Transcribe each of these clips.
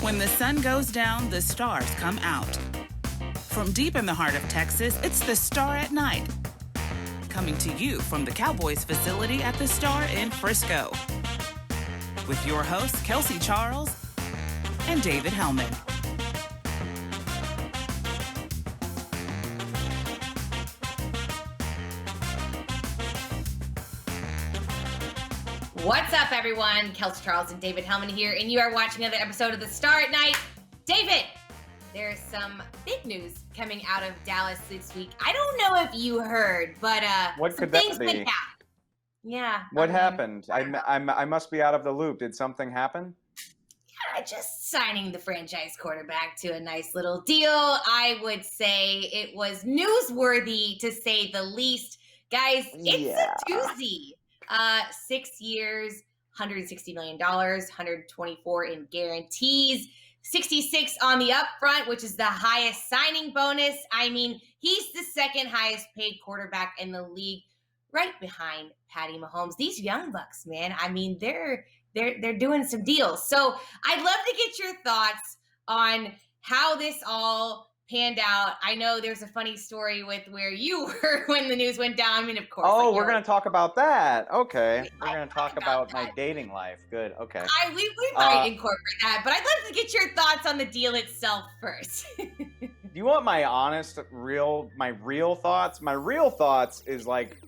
When the sun goes down, the stars come out. From deep in the heart of Texas, it's the Star at Night. Coming to you from the Cowboys facility at the Star in Frisco. With your hosts, Kelsey Charles and David Hellman. What's up, everyone? Kelsey Charles and David Hellman here, and you are watching another episode of The Star at Night. David, there's some big news coming out of Dallas this week. I don't know if you heard, but what some could that things be? went down. Yeah. What happened? I must be out of the loop. Did something happen? Yeah, just signing the franchise quarterback to a nice little deal. I would say it was newsworthy, to say the least. Guys, it's a doozy. 6 years, $160 million, 124 in guarantees, 66 on the upfront, which is the highest signing bonus. I mean, he's the second highest paid quarterback in the league, right behind Patty Mahomes. These young bucks, man, I mean, they're doing some deals. So I'd love to get your thoughts on how this all panned out. I know there's a funny story with where you were when the news went down. I mean, of course. Oh, we're going to talk about that. Okay. We're might going to talk about that. my dating life. Good. Okay. We might incorporate that, but I'd love to get your thoughts on the deal itself first. Do you want my honest, real thoughts? My real thoughts is like,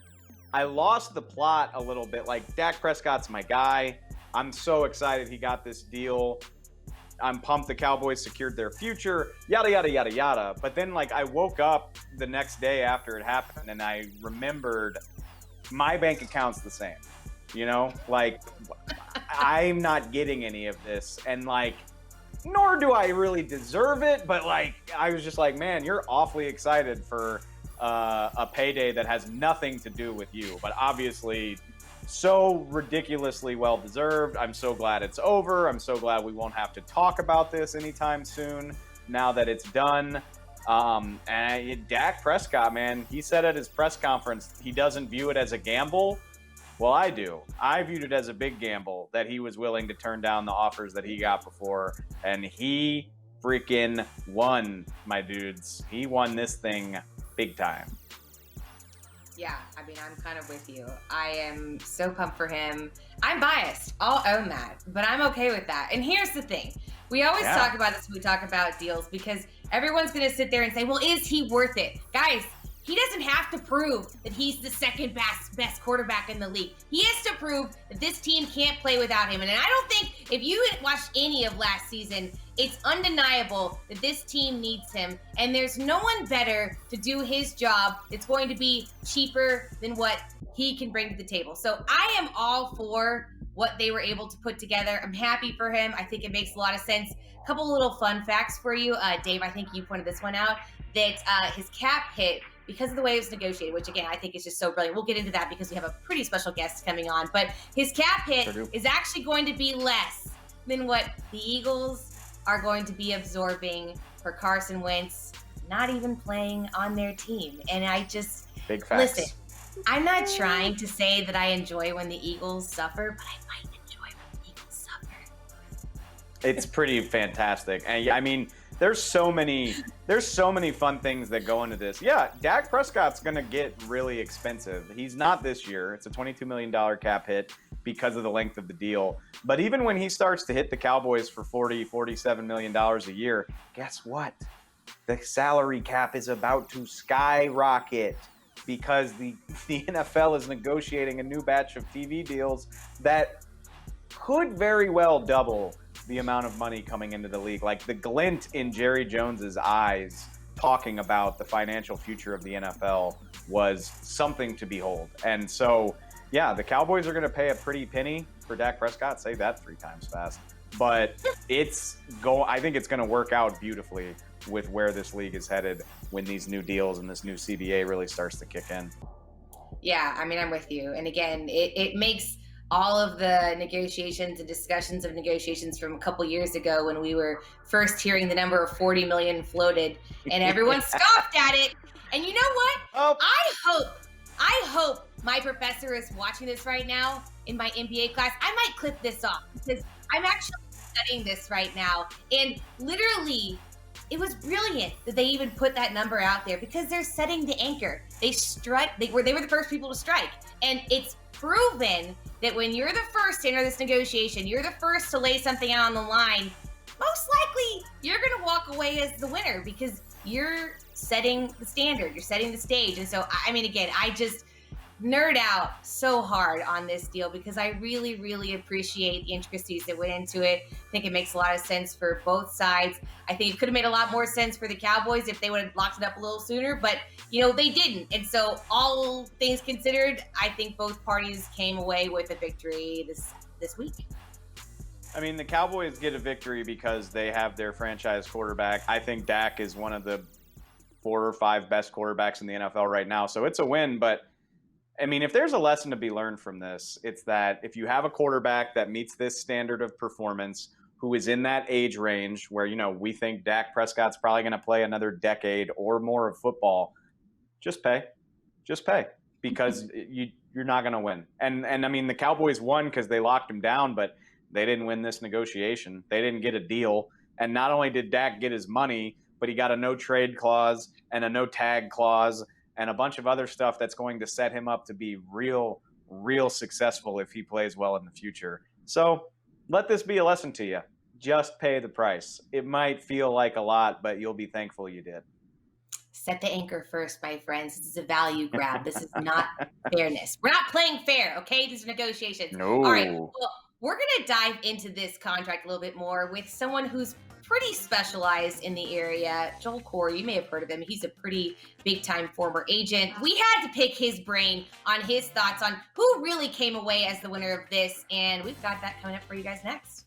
I lost the plot a little bit. Like, Dak Prescott's my guy. I'm so excited he got this deal. I'm pumped the Cowboys secured their future, yada, yada, yada, yada. But then, like, I woke up the next day after it happened, and I remembered my bank account's the same. You know? Like, I'm not getting any of this. And, like, nor do I really deserve it. But, like, I was just like, man, you're awfully excited for a payday that has nothing to do with you. But obviously, so ridiculously well-deserved. I'm so glad it's over. I'm so glad we won't have to talk about this anytime soon now that it's done. And Dak Prescott, man, he said at his press conference he doesn't view it as a gamble. Well, I do. I viewed it as a big gamble that he was willing to turn down the offers that he got before. And he freaking won, my dudes. He won this thing big time. Yeah, I mean, I'm kind of with you. I am so pumped for him. I'm biased. I'll own that, but I'm okay with that. And here's the thing. We always talk about this when we talk about deals, because everyone's going to sit there and say, well, is he worth it? Guys, he doesn't have to prove that he's the second best quarterback in the league. He has to prove that this team can't play without him. And I don't think, if you watched any of last season, it's undeniable that this team needs him. And there's no one better to do his job that's going to be cheaper than what he can bring to the table. So I am all for what they were able to put together. I'm happy for him. I think it makes a lot of sense. A couple little fun facts for you. Dave, I think you pointed this one out, that his cap hit, because of the way it was negotiated, which again, I think is just so brilliant. We'll get into that because we have a pretty special guest coming on. But his cap hit is actually going to be less than what the Eagles are going to be absorbing for Carson Wentz not even playing on their team. And I just, big facts. Listen, I'm not trying to say that I enjoy when the Eagles suffer, but I might enjoy when the Eagles suffer. It's pretty fantastic. And I mean, there's so many fun things that go into this. Yeah, Dak Prescott's going to get really expensive. He's not this year. It's a $22 million cap hit because of the length of the deal. But even when he starts to hit the Cowboys for $47 million a year, guess what? The salary cap is about to skyrocket because the NFL is negotiating a new batch of TV deals that could very well double the amount of money coming into the league. Like, the glint in Jerry Jones's eyes talking about the financial future of the NFL was something to behold. And so, yeah, the Cowboys are going to pay a pretty penny for Dak Prescott. Say that 3 times fast. But I think it's going to work out beautifully with where this league is headed when these new deals and this new CBA really starts to kick in. Yeah, I mean, I'm with you. And again, it makes all of the negotiations and discussions of negotiations from a couple years ago, when we were first hearing the number of 40 million floated and everyone scoffed at it. And you know what? Oh. I hope my professor is watching this right now in my MBA class. I might clip this off because I'm actually studying this right now, and literally, it was brilliant that they even put that number out there because they're setting the anchor. They strike. They were the first people to strike, and it's proven that when you're the first to enter this negotiation, you're the first to lay something out on the line. Most likely, you're going to walk away as the winner because you're setting the standard. You're setting the stage, and so I mean, again, I just nerd out so hard on this deal because I really, really appreciate the intricacies that went into it. I think it makes a lot of sense for both sides. I think it could have made a lot more sense for the Cowboys if they would have locked it up a little sooner, but they didn't. And so all things considered, I think both parties came away with a victory this week. I mean, the Cowboys get a victory because they have their franchise quarterback. I think Dak is one of the 4 or 5 best quarterbacks in the NFL right now. So it's a win, but I mean, if there's a lesson to be learned from this, it's that if you have a quarterback that meets this standard of performance, who is in that age range where, we think Dak Prescott's probably going to play another decade or more of football, just pay. Just pay because you're not going to win. And I mean, the Cowboys won because they locked him down, but they didn't win this negotiation. They didn't get a deal. And not only did Dak get his money, but he got a no trade clause and a no tag clause and a bunch of other stuff that's going to set him up to be real successful if he plays well in the future. So let this be a lesson to you. Just pay the price. It might feel like a lot, but you'll be thankful you did. Set the anchor first, my friends. This is a value grab. This is not fairness. We're not playing fair, okay? These are negotiations. No. All right. Well, we're going to dive into this contract a little bit more with someone who's pretty specialized in the area. Joel Corry, you may have heard of him. He's a pretty big-time former agent. We had to pick his brain on his thoughts on who really came away as the winner of this, and we've got that coming up for you guys next.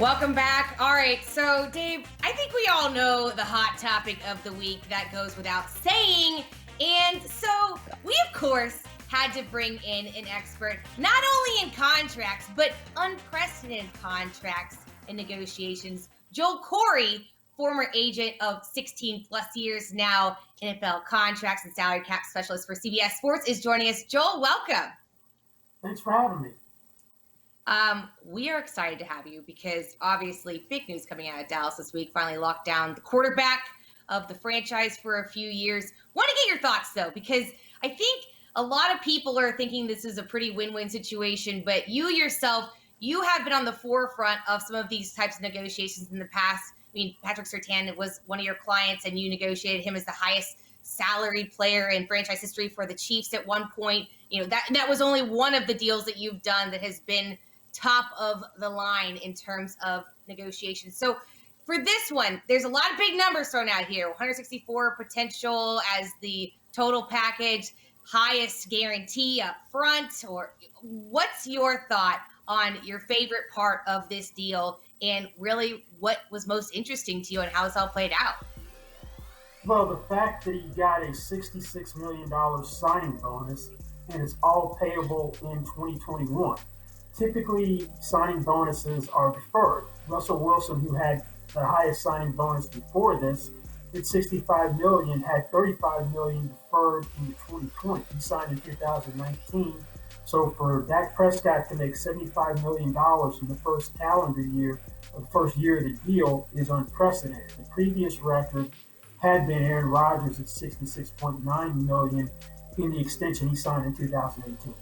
Welcome back. All right, so Dave, I think we all know the hot topic of the week. That goes without saying. And so we, of course, had to bring in an expert, not only in contracts, but unprecedented contracts and negotiations. Joel Corry, former agent of 16 plus years now, NFL contracts and salary cap specialist for CBS Sports, is joining us. Joel, welcome. Thanks for having me. We are excited to have you because obviously big news coming out of Dallas this week, finally locked down the quarterback of the franchise for a few years. Want to get your thoughts though, because I think a lot of people are thinking this is a pretty win-win situation, but you yourself, you have been on the forefront of some of these types of negotiations in the past. I mean, Patrick Surtain was one of your clients and you negotiated him as the highest salaried player in franchise history for the Chiefs at one point. That was only one of the deals that you've done that has been top of the line in terms of negotiations. So for this one, there's a lot of big numbers thrown out here. 164 potential as the total package, highest guarantee up front. Or what's your thought on your favorite part of this deal and really what was most interesting to you and how it's all played out? Well, the fact that he got a $66 million signing bonus and it's all payable in 2021. Typically, signing bonuses are deferred. Russell Wilson, who had the highest signing bonus before this, at $65 million, had $35 million deferred in 2020. He signed in 2019. So for Dak Prescott to make $75 million in the first calendar year, the first year of the deal, is unprecedented. The previous record had been Aaron Rodgers at $66.9 million in the extension he signed in 2018.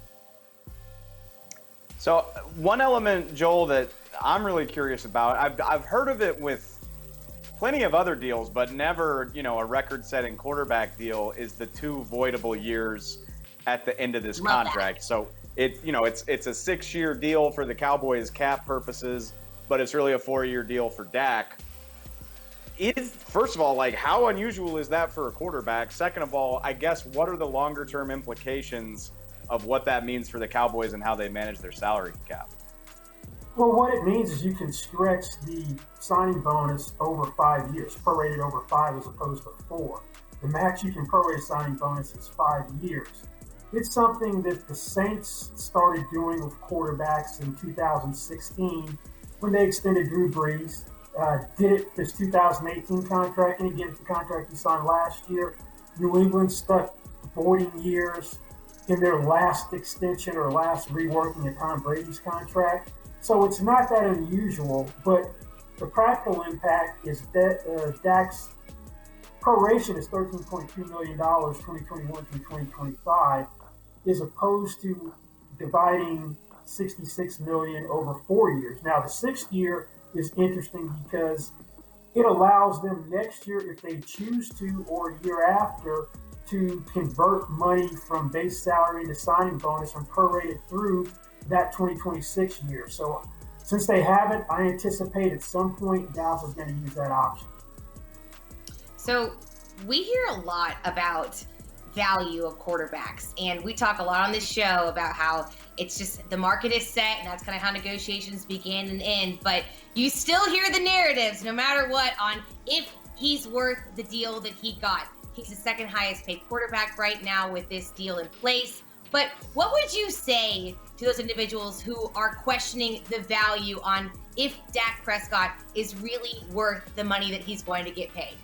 So one element, Joel, that I'm really curious about, I've heard of it with plenty of other deals, but never, a record-setting quarterback deal, is the 2 voidable years at the end of this contract. So it's a 6-year deal for the Cowboys cap purposes, but it's really a 4-year deal for Dak. First of all, how unusual is that for a quarterback? Second of all, I guess, what are the longer-term implications of what that means for the Cowboys and how they manage their salary cap. Well, what it means is you can stretch the signing bonus over 5 years, prorated over 5 as opposed to 4. The max you can prorate a signing bonus is 5 years. It's something that the Saints started doing with quarterbacks in 2016 when they extended Drew Brees. Did it this 2018 contract, and again, the contract he signed last year. New England stuck voiding years in their last extension or last reworking of Tom Brady's contract. So it's not that unusual, but the practical impact is that Dak's proration is $13.2 million, 2021 through 2025, as opposed to dividing $66 million over 4 years. Now, the 6th year is interesting because it allows them next year, if they choose to, or a year after, to convert money from base salary into signing bonus and prorate it through that 2026 year. So since they haven't, I anticipate at some point Dallas is going to use that option. So we hear a lot about value of quarterbacks, and we talk a lot on this show about how it's just the market is set, and that's kind of how negotiations begin and end. But you still hear the narratives, no matter what, on if he's worth the deal that he got. He's the second highest paid quarterback right now with this deal in place. But what would you say to those individuals who are questioning the value on if Dak Prescott is really worth the money that he's going to get paid?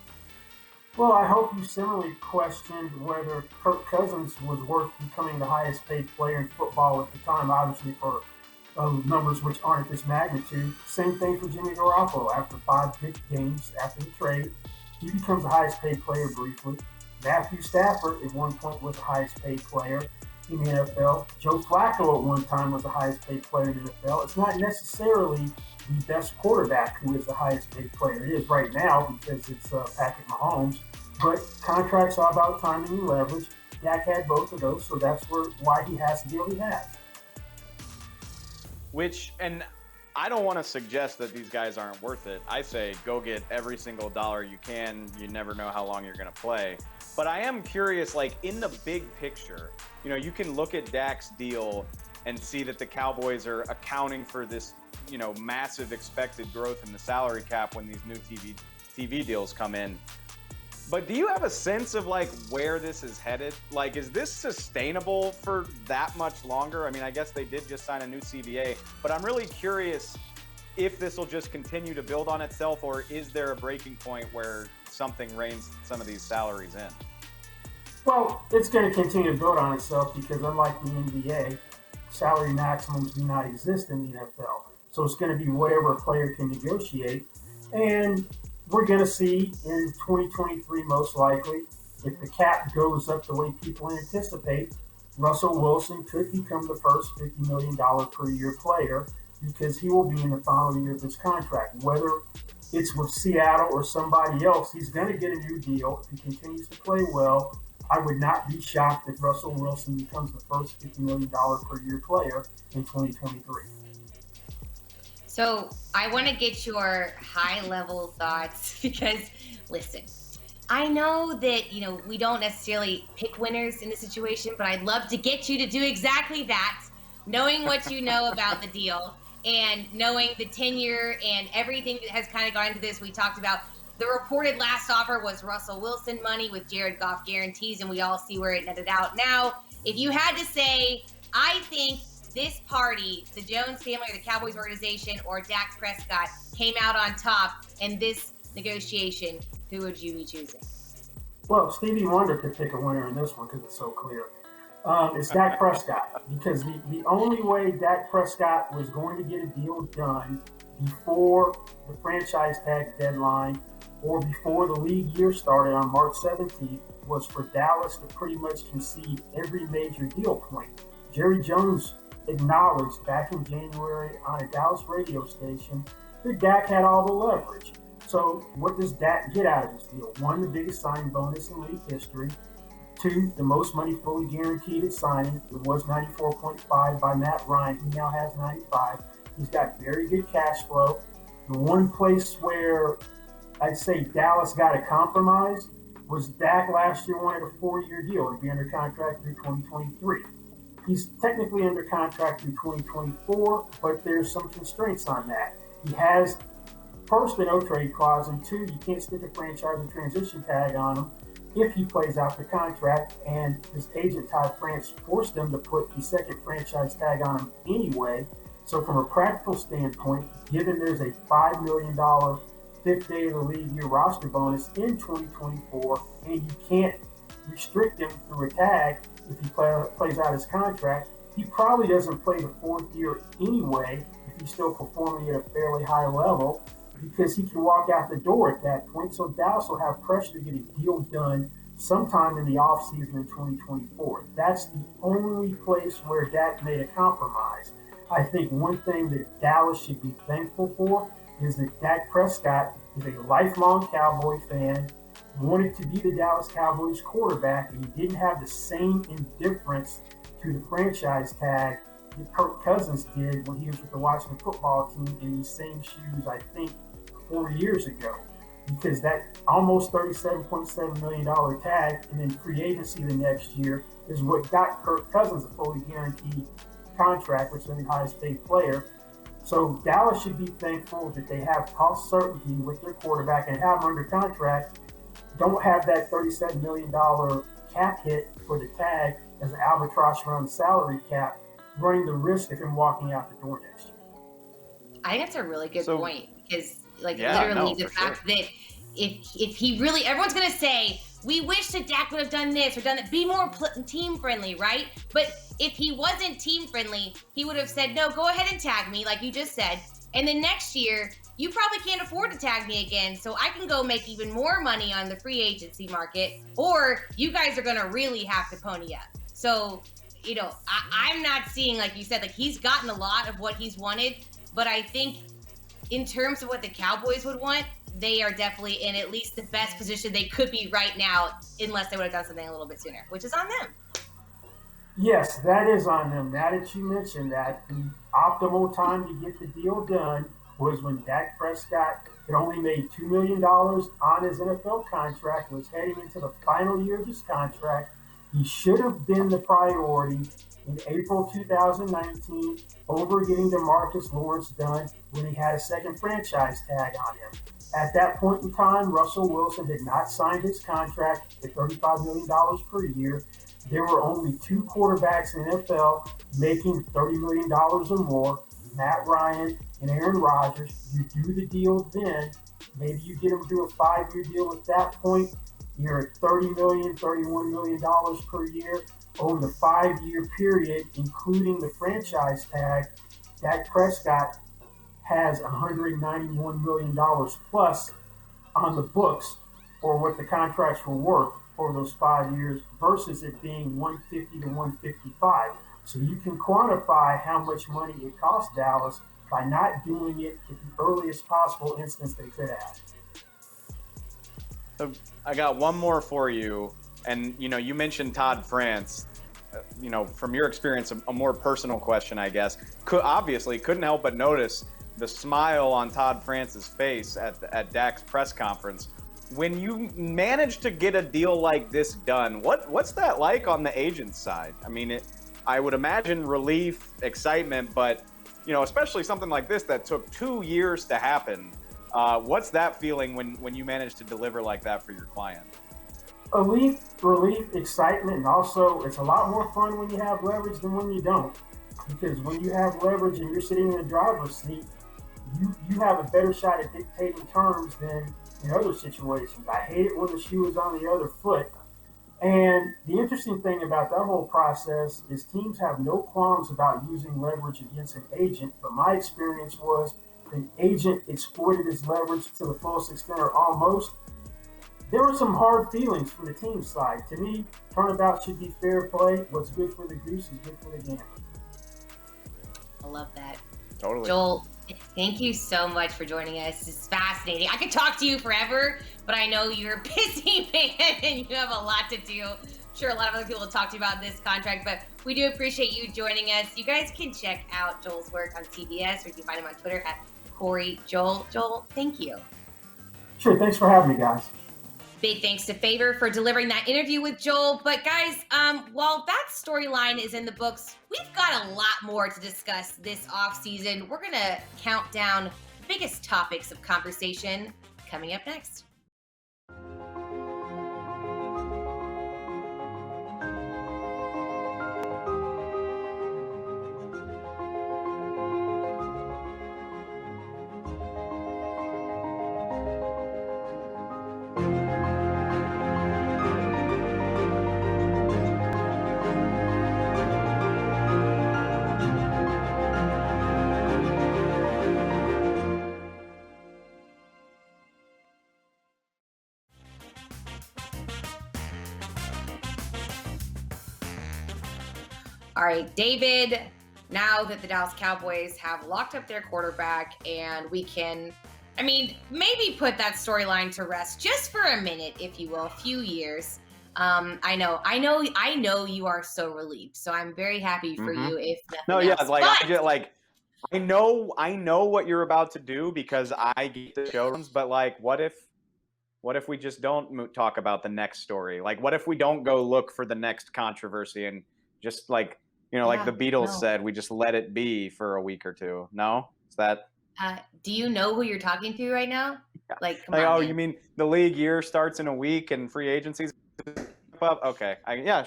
Well, I hope you similarly questioned whether Kirk Cousins was worth becoming the highest paid player in football at the time, obviously for numbers which aren't this magnitude. Same thing for Jimmy Garoppolo. After 5 big games after the trade, he becomes the highest paid player briefly. Matthew Stafford at one point was the highest paid player in the NFL. Joe Flacco at one time was the highest paid player in the NFL. It's not necessarily the best quarterback who is the highest paid player. It is right now because it's Patrick Mahomes. But contracts are about timing and leverage. Dak had both of those, so that's why he has the deal he has. And I don't want to suggest that these guys aren't worth it. I say go get every single dollar you can. You never know how long you're going to play. But I am curious, like in the big picture, you can look at Dak's deal and see that the Cowboys are accounting for this, massive expected growth in the salary cap when these new TV deals come in. But do you have a sense of like where this is headed? Like, is this sustainable for that much longer? I mean, I guess they did just sign a new CBA, but I'm really curious if this will just continue to build on itself, or is there a breaking point where something reins some of these salaries in? Well, it's going to continue to build on itself because unlike the NBA, salary maximums do not exist in the NFL. So it's going to be whatever a player can negotiate. And we're going to see in 2023, most likely, if the cap goes up the way people anticipate, Russell Wilson could become the first $50 million per year player because he will be in the final year of his contract. Whether it's with Seattle or somebody else, he's going to get a new deal. If he continues to play well, I would not be shocked if Russell Wilson becomes the first $50 million per year player in 2023. So I want to get your high-level thoughts because, listen, I know that, we don't necessarily pick winners in this situation, but I'd love to get you to do exactly that, knowing what you know about the deal and knowing the tenure and everything that has kind of gone into this. We talked about the reported last offer was Russell Wilson money with Jared Goff guarantees, and we all see where it netted out. Now, if you had to say, I think this party, the Jones family or the Cowboys organization or Dak Prescott came out on top in this negotiation, who would you be choosing? Well, Stevie Wonder could pick a winner in this one because it's so clear. It's Dak Prescott because the only way Dak Prescott was going to get a deal done before the franchise tag deadline or before the league year started on March 17th was for Dallas to pretty much concede every major deal point. Jerry Jones acknowledged back in January on a Dallas radio station that Dak had all the leverage. So what does Dak get out of this deal? 1, the biggest signing bonus in league history. 2, the most money fully guaranteed at signing. It was $94.5 by Matt Ryan. He now has $95. He's got very good cash flow. The one place where I'd say Dallas got a compromise was Dak last year wanted a 4-year deal to be under contract through 2023. He's technically under contract through 2024, but there's some constraints on that. He has, first, a no-trade clause, and two, you can't stick a franchise or transition tag on him if he plays out the contract, and his agent, Todd France, forced him to put the second franchise tag on him anyway. So from a practical standpoint, given there's a $5 million fifth day of the league year roster bonus in 2024, and you can't restrict him through a tag if he plays out his contract, he probably doesn't play the fourth year anyway if he's still performing at a fairly high level, because he can walk out the door at that point. So Dallas will have pressure to get a deal done sometime in the offseason in 2024. That's the only place where Dak made a compromise. I think one thing that Dallas should be thankful for is that Dak Prescott is a lifelong Cowboy fan, wanted to be the Dallas Cowboys quarterback, and he didn't have the same indifference to the franchise tag that Kirk Cousins did when he was with the Washington football team in these same shoes, I think, 4 years ago. Because that almost $37.7 million tag and then free agency the next year is what got Kirk Cousins a fully guaranteed contract, which is the highest paid player. So Dallas should be thankful that they have cost certainty with their quarterback and have him under contract. Don't have that $37 million cap hit for the tag as an albatross around the salary cap, running the risk of him walking out the door next year. I think that's a really good point, because the fact sure. that if he really, everyone's going to say, we wish that Dak would have done this or done that, be more team friendly, right? But if he wasn't team friendly, he would have said, no, go ahead and tag me, like you just said. And then next year, you probably can't afford to tag me again, so I can go make even more money on the free agency market, or you guys are going to really have to pony up. So, I'm not seeing, like you said, like he's gotten a lot of what he's wanted, but I think in terms of what the Cowboys would want, they are definitely in at least the best position they could be right now, unless they would have done something a little bit sooner, which is on them. Yes, that is on them. Now that you mentioned that, the optimal time to get the deal done was when Dak Prescott had only made $2 million on his NFL contract, was heading into the final year of his contract. He should have been the priority in April 2019 over getting DeMarcus Lawrence done when he had a second franchise tag on him. At that point in time, Russell Wilson had not signed his contract at $35 million per year. There were only two quarterbacks in the NFL making $30 million or more, Matt Ryan and Aaron Rodgers. You do the deal then. Maybe you get him to do a 5-year deal at that point. You're at $30 million, $31 million per year. Over the 5-year period, including the franchise tag, Dak Prescott has $191 million plus on the books for what the contracts were worth for those 5 years versus it being 150 to 155. So you can quantify how much money it cost Dallas by not doing it at the earliest possible instance they could have. So I got one more for you. And, you mentioned Todd France. From your experience, a more personal question, I guess. Couldn't help but notice the smile on Todd France's face at Dak's press conference. When you manage to get a deal like this done, what's that like on the agent's side? I mean, I would imagine relief, excitement, but especially something like this that took 2 years to happen. What's that feeling when you manage to deliver like that for your client? Relief, excitement, and also it's a lot more fun when you have leverage than when you don't. Because when you have leverage and you're sitting in the driver's seat, you have a better shot at dictating terms than in other situations. I hate it when the shoe is on the other foot. And the interesting thing about that whole process is teams have no qualms about using leverage against an agent, but my experience was an agent exploited his leverage to the fullest extent or almost. There were some hard feelings from the team side. To me, turnabout should be fair play. What's good for the goose is good for the gander. I love that. Totally. Joel, thank you so much for joining us. It's fascinating. I could talk to you forever, but I know you're a busy man and you have a lot to do. I'm sure a lot of other people will talk to you about this contract, but we do appreciate you joining us. You guys can check out Joel's work on CBS, or you can find him on Twitter at Corry Joel. Joel, thank you. Sure. Thanks for having me, guys. Big thanks to Favor for delivering that interview with Joel. But guys, while that storyline is in the books, we've got a lot more to discuss this offseason. We're going to count down the biggest topics of conversation coming up next. All right, David, now that the Dallas Cowboys have locked up their quarterback and we can, maybe put that storyline to rest just for a minute, if you will, a few years. I know you are so relieved. So I'm very happy for you if nothing else. I know what you're about to do because I get the showrooms, but what if we just don't talk about the next story? What if we don't go look for the next controversy and just the Beatles said, we just let it be for a week or two? No? Is that? Do you know who you're talking to right now? Come on, man. You mean the league year starts in a week and free agency's up? Okay.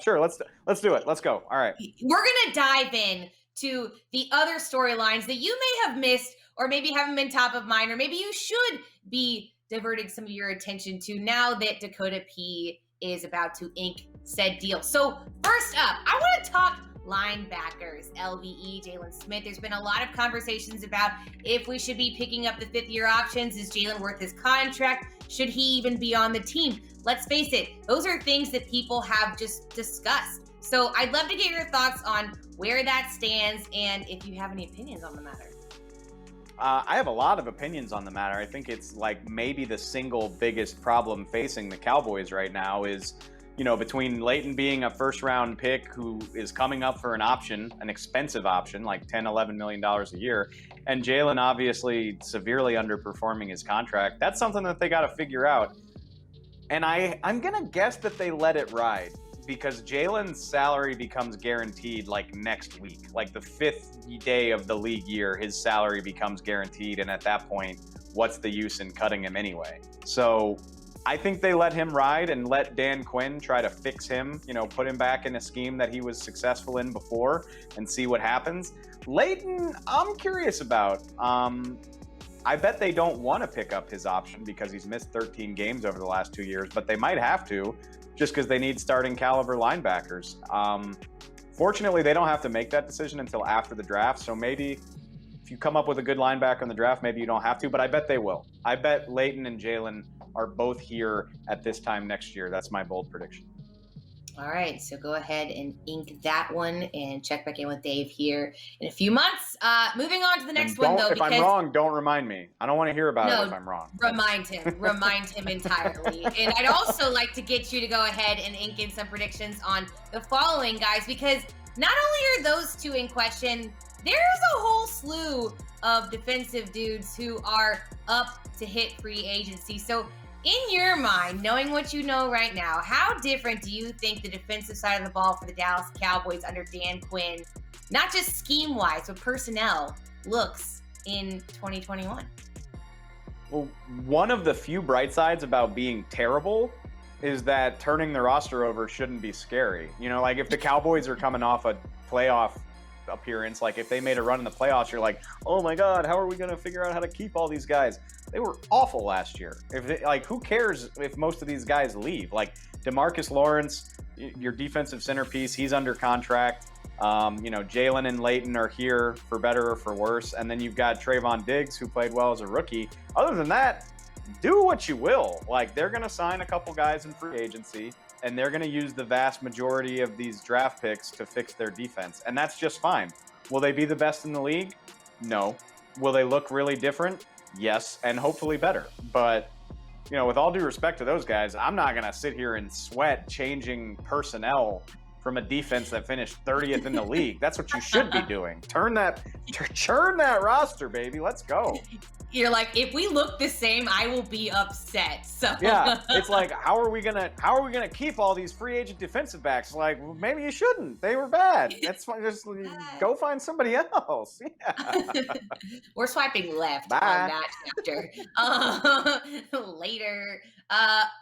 Sure. Let's do it. Let's go. All right. We're going to dive in to the other storylines that you may have missed or maybe haven't been top of mind, or maybe you should be diverting some of your attention to now that Dakota P is about to ink said deal. So first up, I want to talk linebackers, LVE, Jalen Smith. There's been a lot of conversations about if we should be picking up the fifth-year options. Is Jalen worth his contract? Should he even be on the team? Let's face it, those are things that people have just discussed. So I'd love to get your thoughts on where that stands and if you have any opinions on the matter. I have a lot of opinions on the matter. I think it's maybe the single biggest problem facing the Cowboys right now is, between Leighton being a first-round pick who is coming up for an option, an expensive option, $10, $11 million a year, and Jalen obviously severely underperforming his contract. That's something that they got to figure out. And I'm going to guess that they let it ride because Jalen's salary becomes guaranteed next week. The fifth day of the league year, his salary becomes guaranteed. And at that point, what's the use in cutting him anyway? So I think they let him ride and let Dan Quinn try to fix him, put him back in a scheme that he was successful in before and see what happens. Leighton, I'm curious about. I bet they don't want to pick up his option because he's missed 13 games over the last 2 years, but they might have to just because they need starting caliber linebackers. Fortunately, they don't have to make that decision until after the draft. So maybe if you come up with a good linebacker in the draft, maybe you don't have to, but I bet they will. I bet Leighton and Jalen are both here at this time next year. That's my bold prediction. All right, so go ahead and ink that one and check back in with Dave here in a few months. Moving on to the next one, though. If I'm wrong, don't remind me. I don't want to hear about it if I'm wrong. Remind him entirely. And I'd also like to get you to go ahead and ink in some predictions on the following guys, because not only are those two in question, there's a whole slew of defensive dudes who are up to hit free agency. So in your mind, knowing what you know right now, how different do you think the defensive side of the ball for the Dallas Cowboys under Dan Quinn, not just scheme-wise, but personnel, looks in 2021? Well, one of the few bright sides about being terrible is that turning the roster over shouldn't be scary. If the Cowboys are coming off a playoff appearance, if they made a run in the playoffs, you're like, oh my God, how are we going to figure out how to keep all these guys? They were awful last year. If they, who cares if most of these guys leave? DeMarcus Lawrence, your defensive centerpiece, he's under contract. Jalen and Leighton are here for better or for worse. And then you've got Trayvon Diggs, who played well as a rookie. Other than that, do what you will. They're going to sign a couple guys in free agency, and they're going to use the vast majority of these draft picks to fix their defense. And that's just fine. Will they be the best in the league? No. Will they look really different? Yes, and hopefully better. But, with all due respect to those guys, I'm not going to sit here and sweat changing personnel from a defense that finished 30th in the league. That's what you should be doing. Churn that roster, baby. Let's go. You're like, if we look the same, I will be upset. So yeah, it's like, how are we gonna keep all these free agent defensive backs? Like, well, maybe you shouldn't. They were bad. That's fine. Just go find somebody else. Yeah. We're swiping left Bye. on that chapter. Later.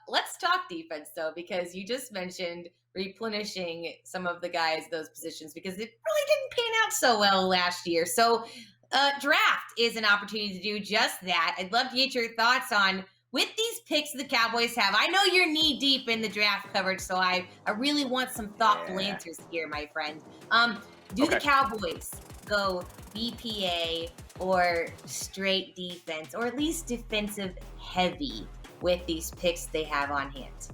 Let's talk defense though, because you just mentioned replenishing some of the guys, those positions, because it really didn't pan out so well last year. So draft is an opportunity to do just that. I'd love to get your thoughts on, with these picks the Cowboys have. I know you're knee deep in the draft coverage, so I really want some thoughtful answers here, my friend. Do the Cowboys go BPA or straight defense, or at least defensive heavy with these picks they have on hand?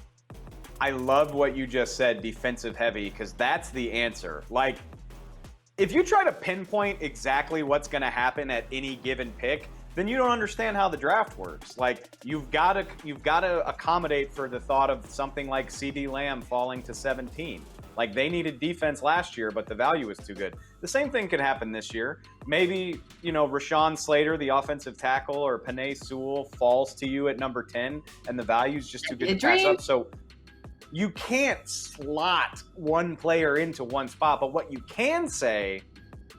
I love what you just said, defensive heavy, because that's the answer. Like, if you try to pinpoint exactly what's going to happen at any given pick, then you don't understand how the draft works. Like, you've got to accommodate for the thought of something like CeeDee Lamb falling to 17. Like, they needed defense last year, but the value was too good. The same thing could happen this year. Maybe, Rashawn Slater, the offensive tackle, or Penei Sewell falls to you at number 10, and the value's just too good to pass up. So you can't slot one player into one spot, but what you can say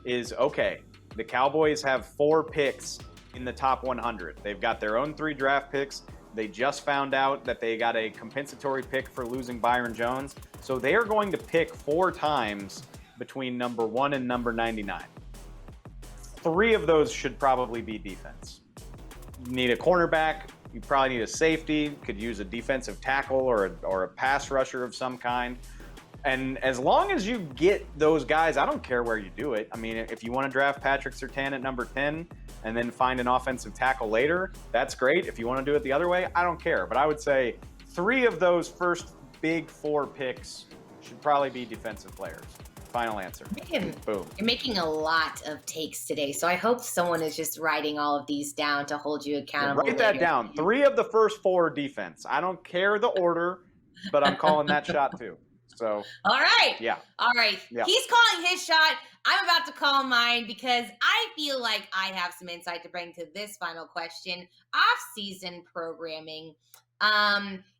is, okay, the Cowboys have 4 picks in the top 100. They've got their own 3 draft picks. They just found out that they got a compensatory pick for losing Byron Jones. So they are going to pick 4 times between number 1 and number 99. 3 of those should probably be defense. You need a cornerback. You probably need a safety. Could use a defensive tackle or a pass rusher of some kind. And as long as you get those guys, I don't care where you do it. I mean, if you want to draft Patrick Surtain at number 10 and then find an offensive tackle later, that's great. If you want to do it the other way, I don't care. But I would say 3 of those first big 4 picks should probably be defensive players. Final answer. Boom. You're making a lot of takes today, so I hope someone is just writing all of these down to hold you accountable. Write that down. 3 of the first 4 defense. I don't care the order, but I'm calling that shot too. So. All right. Yeah. All right. Yeah. He's calling his shot. I'm about to call mine because I feel like I have some insight to bring to this final question. Off-season programming.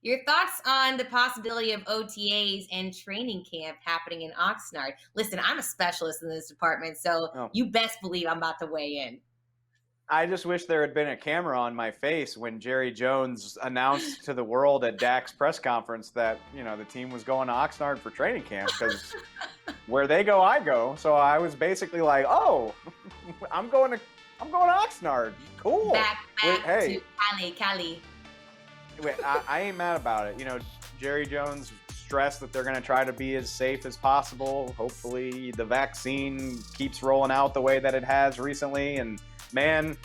Your thoughts on the possibility of OTAs and training camp happening in Oxnard? Listen, I'm a specialist in this department, so you best believe I'm about to weigh in. I just wish there had been a camera on my face when Jerry Jones announced to the world at Dak's press conference that, the team was going to Oxnard for training camp, because where they go, I go. So I was basically like, oh, I'm going to Oxnard. Cool. Back to Cali. Wait, I ain't mad about it. Jerry Jones stressed that they're going to try to be as safe as possible. Hopefully the vaccine keeps rolling out the way that it has recently. And man,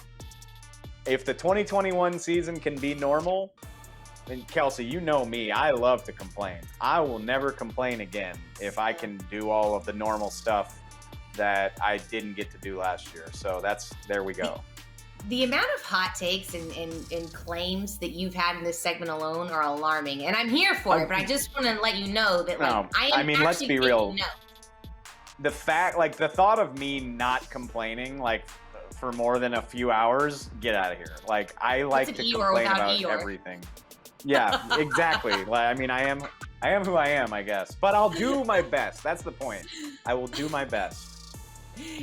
if the 2021 season can be normal, then Kelsey, you know me, I love to complain. I will never complain again if I can do all of the normal stuff that I didn't get to do last year. So there we go. The amount of hot takes and claims that you've had in this segment alone are alarming, and I'm here for it. But I just want to let you know that, let's be real. The fact, the thought of me not complaining, for more than a few hours, get out of here. I like to complain about everything. Yeah, exactly. I am who I am, I guess. But I'll do my best. That's the point. I will do my best.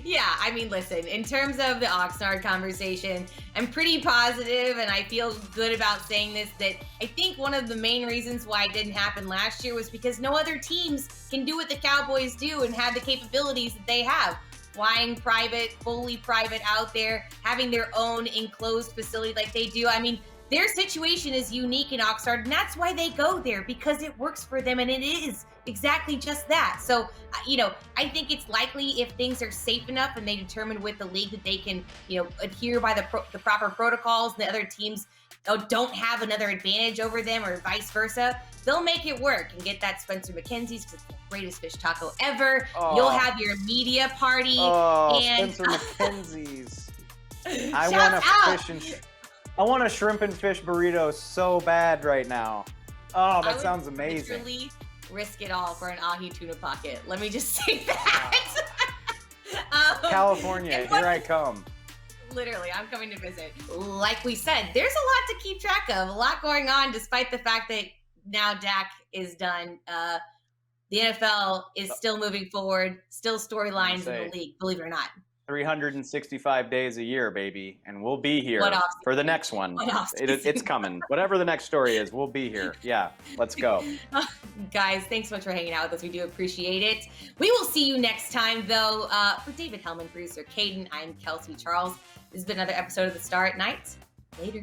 Yeah, listen, in terms of the Oxnard conversation, I'm pretty positive, and I feel good about saying this, that I think one of the main reasons why it didn't happen last year was because no other teams can do what the Cowboys do and have the capabilities that they have. Flying private, fully private out there, having their own enclosed facility like they do. Their situation is unique in Oxnard, and that's why they go there, because it works for them, and it is exactly just that. So, I think it's likely, if things are safe enough and they determine with the league that they can, adhere by the proper protocols, and the other teams don't have another advantage over them, or vice versa, they'll make it work and get that Spencer McKenzie's, because it's the greatest fish taco ever. Oh. You'll have your media party. Oh, and Spencer McKenzie's. I want a shrimp and fish burrito so bad right now. Oh, that sounds amazing. Literally risk it all for an ahi tuna pocket. Let me just say that. California, here I come. Literally, I'm coming to visit. Like we said, there's a lot to keep track of, a lot going on, despite the fact that now Dak is done. The NFL is still moving forward, still storylines in the league, believe it or not. 365 days a year, baby, and we'll be here for the next one. It's coming. Whatever the next story is, we'll be here. Yeah, let's go. Guys, thanks so much for hanging out with us. We do appreciate it. We will see you next time, though. For David Hellman, producer Caden, I'm Kelsey Charles. This has been another episode of The Star at Night. Later.